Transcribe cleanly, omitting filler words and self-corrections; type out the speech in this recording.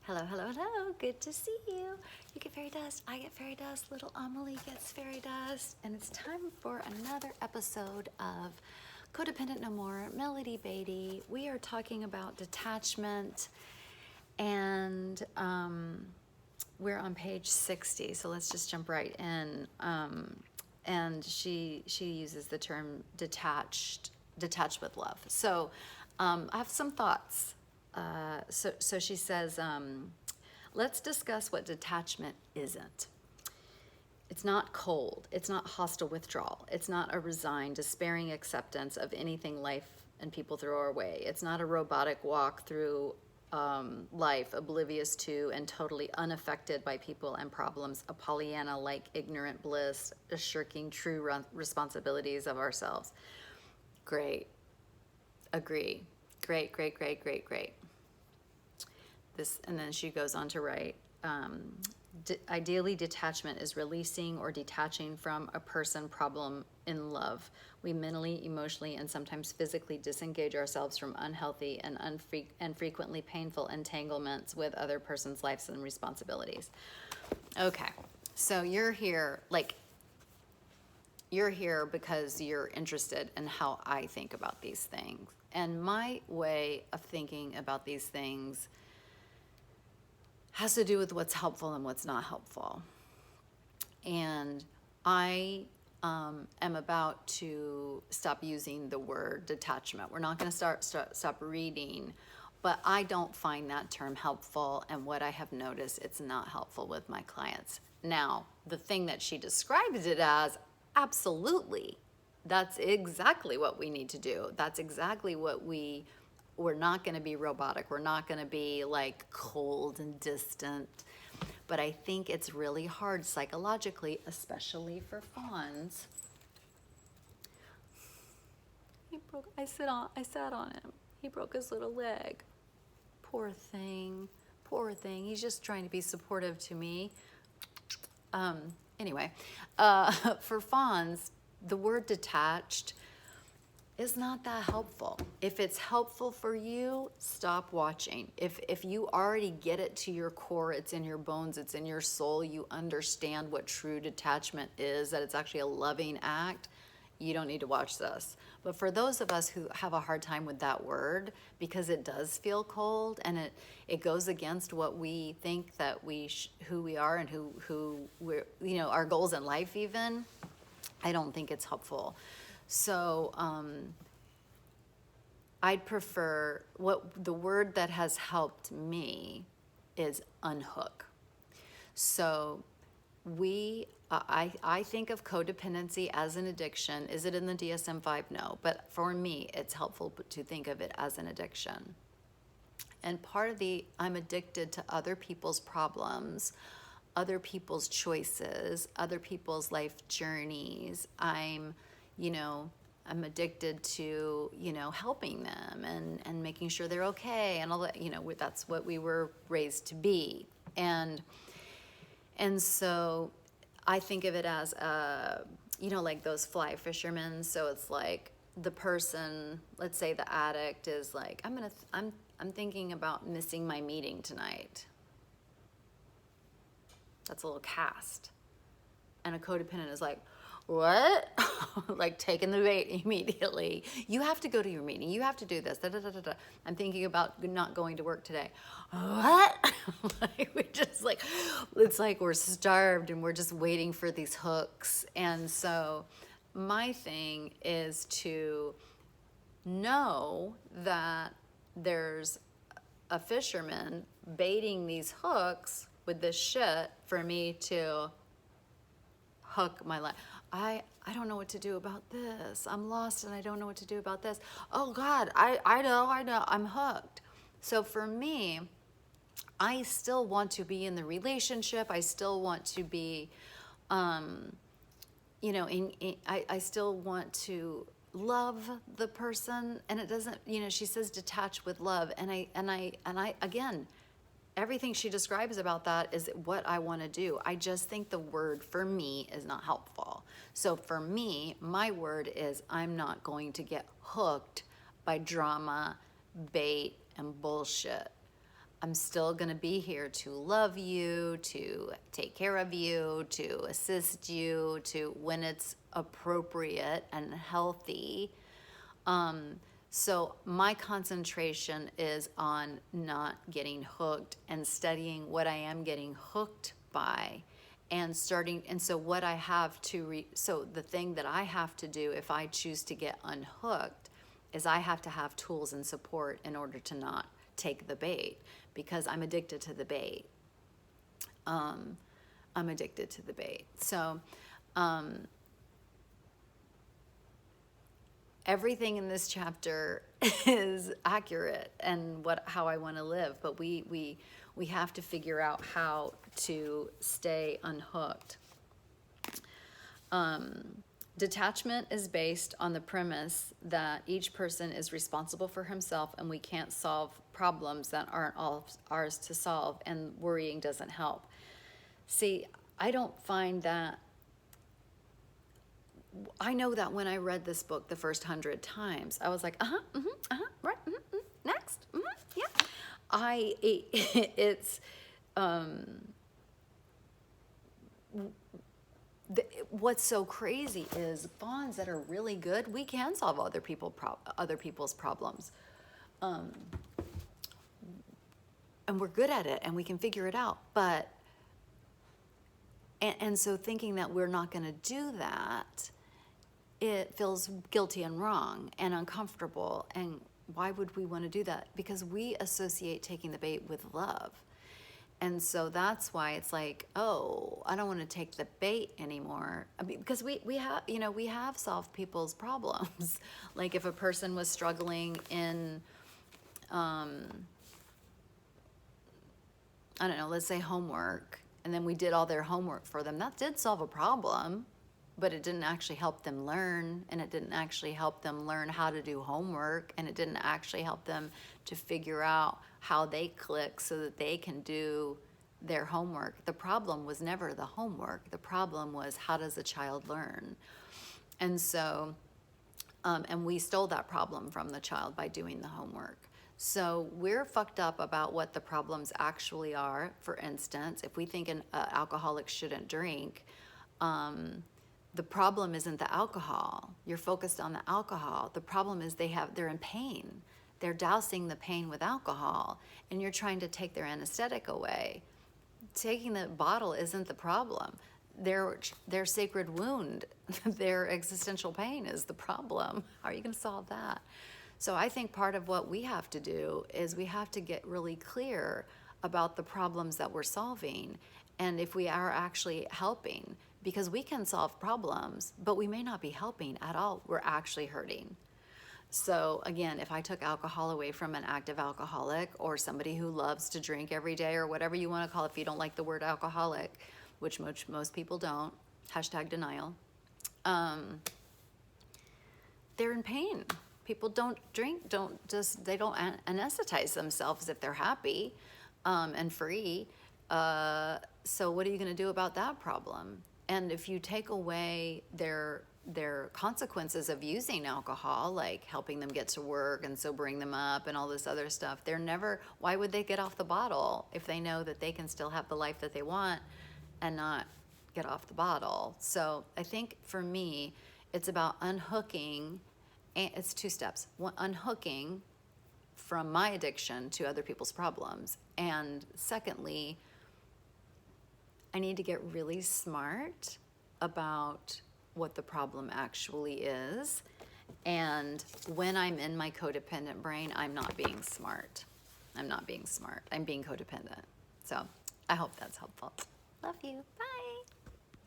Hello, hello, hello. Good to see you. You get fairy dust. I get fairy dust. Little Amelie gets fairy dust. And it's time for another episode of Codependent No More, Melody Beatty. We are talking about detachment, and we're on page 60. So let's just jump right in. And she uses the term detached with love. So I have some thoughts. So she says, let's discuss what detachment isn't. It's not cold. It's not hostile withdrawal. It's not a resigned, despairing acceptance of anything life and people throw our way. It's not a robotic walk through life, oblivious to and totally unaffected by people and problems, a Pollyanna-like ignorant bliss, a shirking true responsibilities of ourselves. Great. Agree. Great. And then she goes on to write, ideally, detachment is releasing or detaching from a person, problem in love. We mentally, emotionally, and sometimes physically disengage ourselves from unhealthy and frequently painful entanglements with other person's lives and responsibilities. Okay, so you're here because you're interested in how I think about these things. And my way of thinking about these things has to do with what's helpful and what's not helpful. And I am about to stop using the word detachment. We're not going to stop reading, but I don't find that term helpful. And what I have noticed, it's not helpful with my clients. Now, the thing that she describes it as, absolutely, that's exactly what we need to do. That's exactly what we're not going to be robotic. We're not going to be like cold and distant. But I think it's really hard psychologically, especially for fawns. I sat on him. He broke his little leg. Poor thing. He's just trying to be supportive to me. Anyway, for fawns, the word detached is not that helpful. If it's helpful for you, stop watching. If you already get it to your core, it's in your bones, it's in your soul, you understand what true detachment is, that it's actually a loving act, you don't need to watch this. But for those of us who have a hard time with that word, because it does feel cold and it goes against what we think that who we are and who we're, our goals in life even, I don't think it's helpful. So I'd prefer, what the word that has helped me is unhook. So I think of codependency as an addiction. Is it in the DSM-5? No. But for me, it's helpful to think of it as an addiction. And part of I'm addicted to other people's problems, other people's choices, other people's life journeys. I'm addicted to, helping them and making sure they're okay and all that, that's what we were raised to be. And so I think of it as, like those fly fishermen. So it's like the person, let's say the addict is like, I'm thinking about missing my meeting tonight. That's a little cast. And a codependent is like, what? Like taking the bait immediately. You have to go to your meeting. You have to do this. Da, da, da, da, da. I'm thinking about not going to work today. What? It's like we're starved and we're just waiting for these hooks. And so my thing is to know that there's a fisherman baiting these hooks with this shit for me to hook my life. I don't know what to do about this. I'm lost and I don't know what to do about this. Oh God, I know, I'm hooked. So for me, I still want to be in the relationship. I still want to be, I still want to love the person. And it doesn't, she says detach with love. And I again, everything she describes about that is what I want to do. I just think the word for me is not helpful. So for me, my word is I'm not going to get hooked by drama, bait, and bullshit. I'm still going to be here to love you, to take care of you, to assist you, to when it's appropriate and healthy. So my concentration is on not getting hooked and studying what I am getting hooked by, and starting. And so what I have to so the thing that I have to do if I choose to get unhooked is I have to have tools and support in order to not take the bait, because I'm addicted to the bait. I'm addicted to the bait. So everything in this chapter is accurate and how I want to live, but we have to figure out how to stay unhooked. Detachment is based on the premise that each person is responsible for himself, and we can't solve problems that aren't all ours to solve, and worrying doesn't help. See, I don't find that. I know that when I read this book the first 100 times, I was like, right, next, yeah. It's, what's so crazy is bonds that are really good, we can solve other people's problems. And we're good at it and we can figure it out. But, and so thinking that we're not going to do that, it feels guilty and wrong and uncomfortable. And why would we want to do that? Because we associate taking the bait with love. And so that's why it's like, oh, I don't want to take the bait anymore. I mean, because we have solved people's problems. Like if a person was struggling in, I don't know, let's say homework, and then we did all their homework for them. That did solve a problem, but it didn't actually help them learn, and it didn't actually help them learn how to do homework, and it didn't actually help them to figure out how they click so that they can do their homework. The problem was never the homework. The problem was, how does a child learn? And so, and we stole that problem from the child by doing the homework. So we're fucked up about what the problems actually are. For instance, if we think an alcoholic shouldn't drink, the problem isn't the alcohol. You're focused on the alcohol. The problem is they're in pain. They're dousing the pain with alcohol, and you're trying to take their anesthetic away. Taking the bottle isn't the problem. Their sacred wound, their existential pain is the problem. How are you going to solve that? So I think part of what we have to do is we have to get really clear about the problems that we're solving, and if we are actually helping, because we can solve problems, but we may not be helping at all. We're actually hurting. So again, if I took alcohol away from an active alcoholic or somebody who loves to drink every day, or whatever you want to call it, if you don't like the word alcoholic, which most people don't, #denial, they're in pain. People don't drink, they don't anesthetize themselves if they're happy and free. So what are you going to do about that problem? And if you take away their consequences of using alcohol, like helping them get to work and sobering them up and all this other stuff, why would they get off the bottle if they know that they can still have the life that they want and not get off the bottle? So I think for me, it's about unhooking, and it's 2 steps. One, unhooking from my addiction to other people's problems. And secondly, I need to get really smart about what the problem actually is. And when I'm in my codependent brain, I'm not being smart. I'm being codependent. So I hope that's helpful. Love you. Bye.